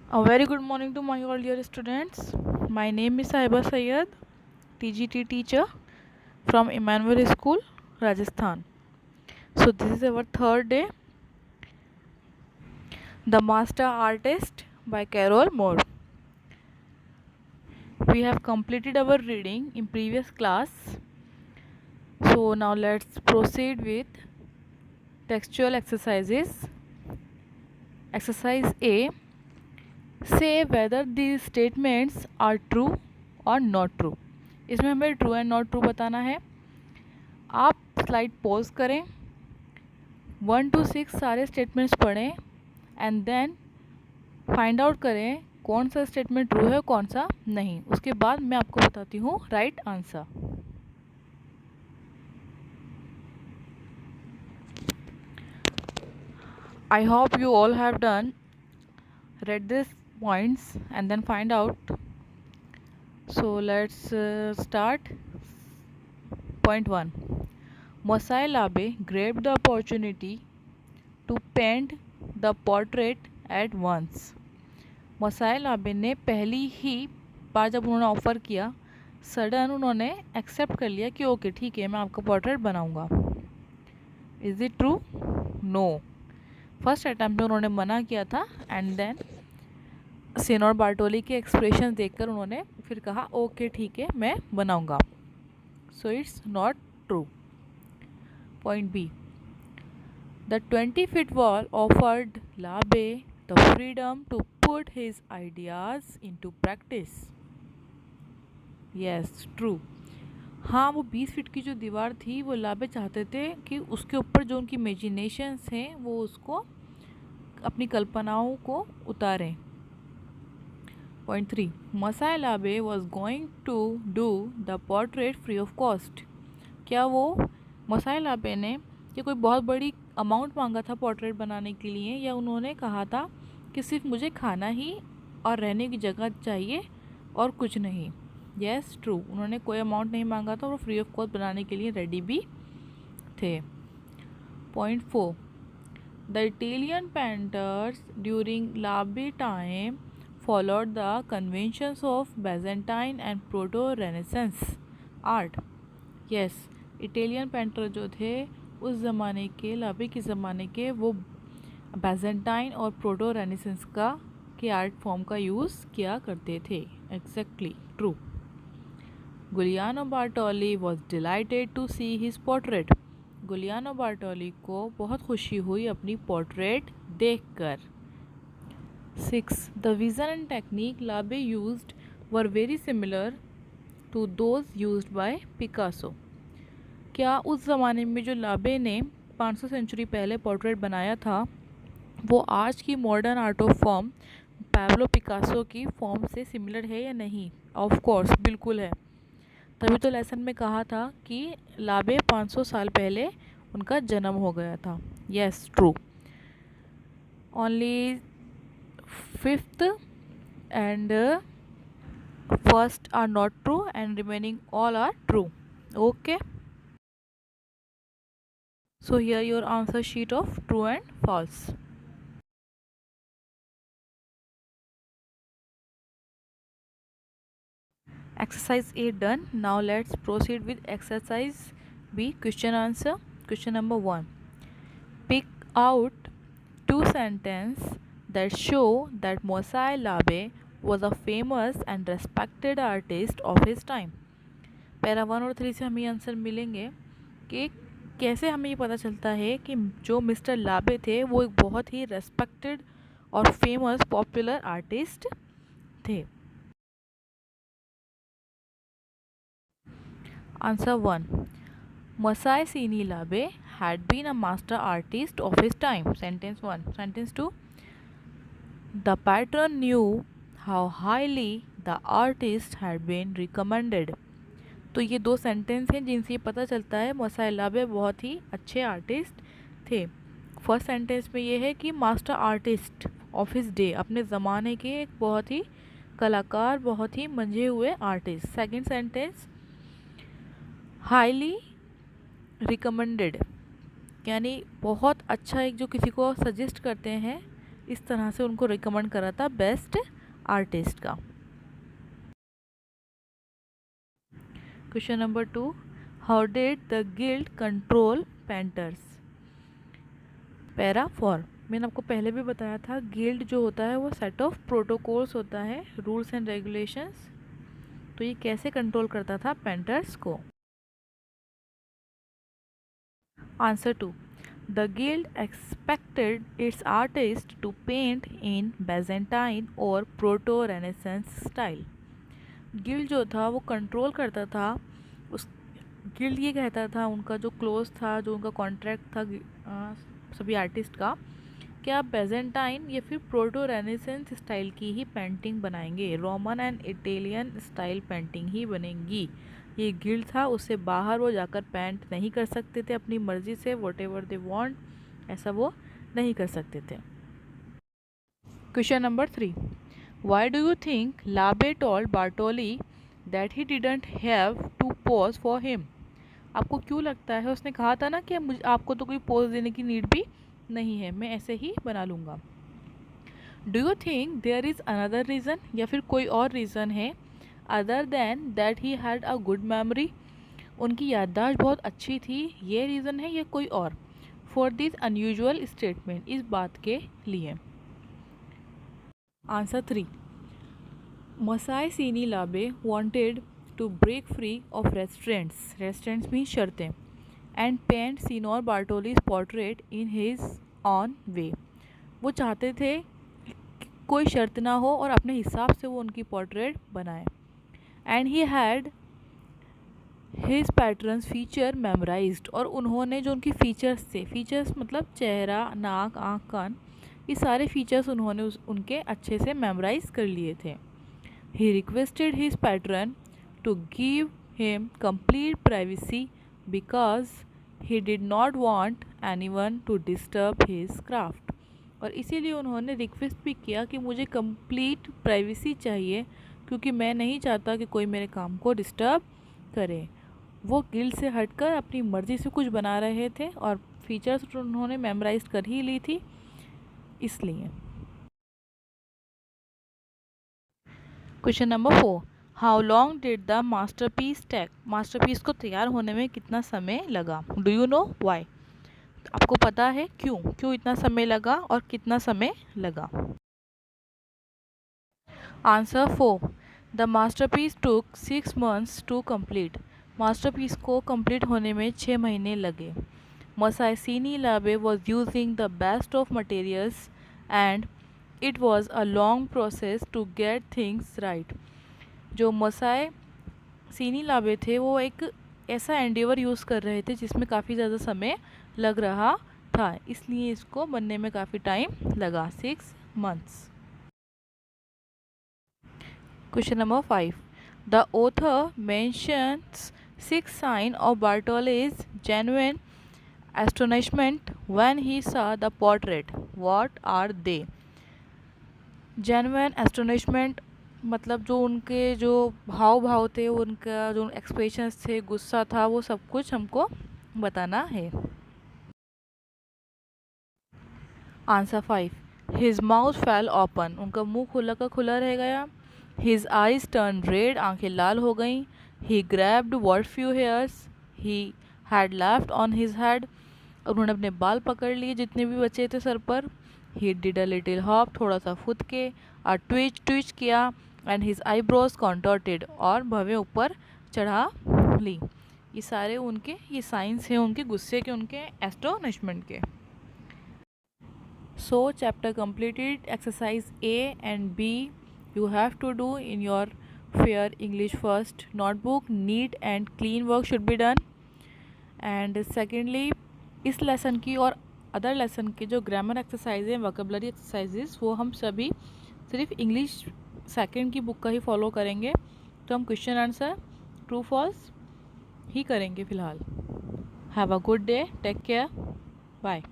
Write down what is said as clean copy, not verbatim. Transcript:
A very good morning to my all dear students. My name is Saiba Sayyed, TGT teacher from Emmanuel School, Rajasthan. So this is our third day, The Master Artist by Carol Moore. We have completed our reading in previous class. So now let's proceed with textual exercises. Exercise A. Say whether these statements are true or not true. इसमें हमें true and not true बताना है. आप slide pause करें, 1 to 6 सारे statements पढ़ें and then find out करें कौन सा स्टेटमेंट ट्रू है कौन सा नहीं. उसके बाद मैं आपको बताती हूँ right answer. I hope you all have read these points and then find out. So let's start. Point 1. Masai Labe grabbed the opportunity to paint the portrait at once. मसाई लाबे ने पहली ही बार जब उन्होंने ऑफ़र किया सडन उन्होंने accept कर लिया कि ओके ठीक है मैं आपका पोर्ट्रेट बनाऊंगा. Is it true? No. First attempt में उन्होंने मना किया था एंड देन सिनोर बार्टोली के एक्सप्रेशन देखकर उन्होंने फिर कहा ओके ठीक है मैं बनाऊंगा. So it's not true. Point B. The 20-foot wall offered Labe the freedom to put his ideas into practice. Yes, true. हाँ, वो 20 फीट की जो दीवार थी वो लाबे चाहते थे कि उसके ऊपर जो उनकी इमेजिनेशंस हैं वो उसको अपनी कल्पनाओं को उतारें. पॉइंट 3. मसाई लाबे was going to do the portrait free of cost. क्या वो मसाई लाबे ने कि कोई बहुत बड़ी अमाउंट मांगा था पोर्ट्रेट बनाने के लिए या उन्होंने कहा था कि सिर्फ मुझे खाना ही और रहने की जगह चाहिए और कुछ नहीं. Yes, true. उन्होंने कोई अमाउंट नहीं मांगा था और वो फ्री ऑफ कॉस्ट बनाने के लिए रेडी भी थे. Point 4. The Italian painters during Labbe time followed the conventions of Byzantine and proto renaissance art. Yes, Italian painter जो थे उस ज़माने के लाबे के ज़माने के वो बैजेंटाइन और प्रोटो रेनेसेंस का के आर्ट फॉर्म का यूज़ किया करते थे. Exactly true. Giuliano Bartoli was delighted to see his portrait. Giuliano Bartoli को बहुत खुशी हुई अपनी पोर्ट्रेट देखकर. 6. The vision and technique Labbe used were very similar to those used by Picasso. क्या उस ज़माने में जो लाबे ने 500 सेंचुरी पहले पोर्ट्रेट बनाया था वो आज की modern art of form Pablo Picasso की फॉर्म से सिमिलर है या नहीं? ऑफ कोर्स बिल्कुल है. तभी तो लेसन में कहा था कि लाबे 500 साल पहले उनका जन्म हो गया था. Yes, true. Only 5th and 1st are not true and remaining all are true. Okay. So here your answer sheet of true and false. Exercise A done. Now let's proceed with exercise B, question answer. Question number 1. Pick out 2 sentences that show that Mosai Labe was a famous and respected artist of his time. Para 1 और 3 से हमें answer मिलेंगे कि कैसे हमें ये पता चलता है कि जो मिस्टर लाबे थे वो एक बहुत ही रेस्पेक्टेड और फेमस पॉपुलर आर्टिस्ट थे. Answer 1. Masai Sini Labe had been a master artist of his time. Sentence 1. Sentence 2. The patron knew how highly the artist had been recommended. तो ये 2 सेंटेंस हैं जिनसे ये पता चलता है मसाई लाबे बहुत ही अच्छे आर्टिस्ट थे. फर्स्ट सेंटेंस में ये है कि master artist of his day, अपने ज़माने के एक बहुत ही कलाकार, बहुत ही मंझे हुए artist. Second sentence highly recommended, यानी बहुत अच्छा, एक जो किसी को सजेस्ट करते हैं इस तरह से उनको रिकमेंड करा था बेस्ट आर्टिस्ट का। Question number 2, how did the guild control painters? Para 4, मैंने आपको पहले भी बताया था गिल्ड जो होता है वो सेट ऑफ प्रोटोकॉल्स होता है, रूल्स एंड रेगुलेशंस। तो ये कैसे कंट्रोल करता था पेंटर्स को? Answer 2, the guild expected its artist to paint in Byzantine और प्रोटो रेनेसेंस स्टाइल। गिल्ड जो था वो कंट्रोल करता था, उस गिल्ड ये कहता था, उनका जो क्लोज था, जो उनका कॉन्ट्रैक्ट था सभी आर्टिस्ट का, कि आप बेजेंटाइन या फिर प्रोटो रेनेसेंस स्टाइल की ही पेंटिंग बनाएंगे, Roman and Italian style painting ही बनेंगी। ये गिल्ड था, उससे बाहर वो जाकर पेंट नहीं कर सकते थे अपनी मर्जी से, वॉट एवर दे वॉन्ट, ऐसा वो नहीं कर सकते थे। Question number 3, why do you think Labbe told Bartoli that he didn't have to pose for him? आपको क्यों लगता है उसने कहा था ना कि मुझे आपको तो कोई पोज देने की नीड भी नहीं है, मैं ऐसे ही बना लूँगा। Do you think there is another reason, या फिर कोई और रीज़न है other than that he had a good memory? उनकी याददाश्त बहुत अच्छी थी, ये रीज़न है या कोई और? फॉर दिस अनयूजुअल स्टेटमेंट, इस बात के लिए। Answer 3, Messer Sini Labbe wanted to break free of restaurants mean शर्तें, and paint Signor Bartoli's portrait in his own way. वो चाहते थे कि कोई शर्त ना हो और अपने हिसाब से वो उनकी पोर्ट्रेट बनाए। And he had his patterns feature memorised, और उन्होंने जो उनकी फीचर्स थे, फीचर्स मतलब चेहरा, नाक, आँख, कान, ये सारे फीचर्स उन्होंने उनके अच्छे से मेमोराइज कर लिए थे। He requested his patron to give him complete privacy because he did not want anyone to disturb his craft. और इसीलिए उन्होंने रिक्वेस्ट भी किया कि मुझे कंप्लीट प्राइवेसी चाहिए, क्योंकि मैं नहीं चाहता कि कोई मेरे काम को डिस्टर्ब करे। वो गिल्ड से हटकर अपनी मर्ज़ी से कुछ बना रहे थे और फीचर्स उन्होंने मेमोराइज कर ही ली थी, इसलिए। Question number 4, how long did the masterpiece take? Masterpiece को तैयार होने में कितना समय लगा? Do you know why? आपको पता है क्यों इतना समय लगा और कितना समय लगा? Answer 4, the masterpiece took 6 months to complete. Masterpiece को कंप्लीट होने में 6 महीने लगे। मसाई सीनी लाबे was using the best of materials and it was a long process to get things right. जो मसाई सीनी लाबे थे वो एक ऐसा एंडेवर यूज़ कर रहे थे जिसमें काफ़ी ज़्यादा समय लग रहा था, इसलिए इसको बनने में काफ़ी टाइम लगा, 6 months। Question number 5, the author mentions 6 signs of Bartollet's genuine astonishment when he saw the portrait. What are they? Genuine astonishment मतलब जो उनके जो भाव थे, उनका जो एक्सप्रेशंस थे, गुस्सा था, वो सब कुछ हमको बताना है। Answer 5, his mouth fail open, उनका मुंह खुला का खुला रह गया। हिज आइज टर्न रेड, आंखें लाल हो गईं। He grabbed what few hairs he had left on his head, उन्होंने अपने बाल पकड़ लिए जितने भी बचे थे सर पर। He did a little hop, थोड़ा सा फुद के। अ ट्विच किया। एंड हिज आईब्रोज कॉन्टोर्टेड, और भवें ऊपर चढ़ा ली। ये सारे उनके ये साइंस हैं उनके गुस्से के, उनके एस्टोनिशमेंट के। So chapter completed. Exercise A and B you have to do in your fair English first notebook. Neat and clean work should be done. And secondly, इस लेसन की और अदर लेसन के जो ग्रामर एक्सरसाइज हैं, vocabulary exercises, वो हम सभी सिर्फ इंग्लिश सेकंड की बुक का ही फॉलो करेंगे। तो हम क्वेश्चन आंसर ट्रू फॉल्स ही करेंगे फ़िलहाल। Have a good day, take care, bye.